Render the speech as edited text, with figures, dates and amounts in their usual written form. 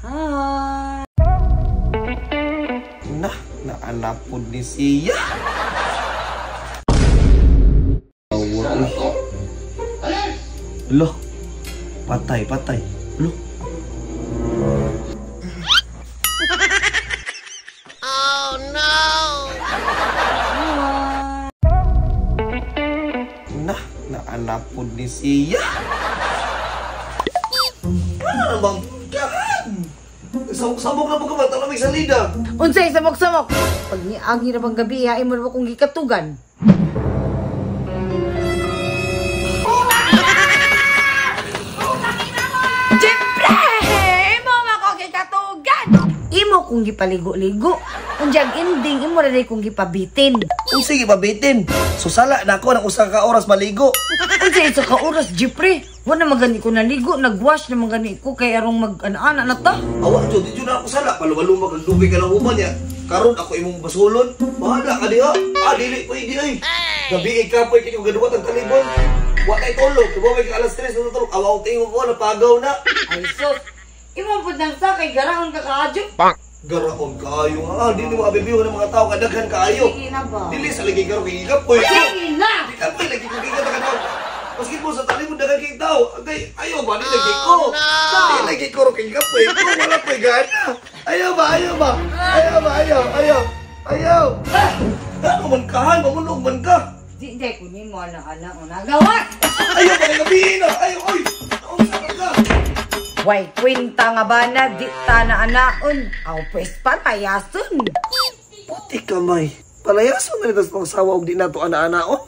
Hi. Naanapod ni siya. Loh, patay. Loh. Oh no. Naanapod ni siya. Ano bang kahan? Sabok na po ka ba? Talamig sa lida. Unsay samok-samok. Pag niagi na bang gabi, hain mo na ba kong gikatugan? Imo kung gipaligo-ligo. Unjang ending, imo na kung gipabitin. Sige, pabitin. Susala na ako ng usang ka oras maligo. Unsay isa ka oras, Jipre? Wala magani ko naligo, nagwash na magani ko kay arong mag-ana na ta. Awa, di na ako sala. Palumalumag ang lubig ka ng human ya. Karon ako imong basulon. Bahala ka diha. Dili pwede ay. Gabi ka po kini gaduwat ang talibon. Wa kay tulog. Kabo kay alas 3 na tulog. Awa tingog ko napagaw na. Ay sus. Imo pud nang sa kay garahon ka kaadyo. Garaon kaayo nga. Dili mo abibiyo ng mga tao kadaghan kaayo. Sige na ba? Dili sa lagi garo kay gigapoy. Sige na. Gigapoy lagi ko gigapoy ka daw. Maski mo sa talibon daghan kay tao. Agay ayo ba dili lagi ko. Dili lagi ko kay gigapoy. Wala koy gana. Ayaw ba? Ano man kahan? Mamulog man ka. Di kunin mo anak-anak mo nagawa. Ayaw ba kay gabihin na? Ayaw, oy! Naunsa ka? Way, kwenta nga ba na di ta na anaon? Aw, pues palayason. Puti ka, may. Palayason na nito sa pangsawa og di na to ana-ana, oh.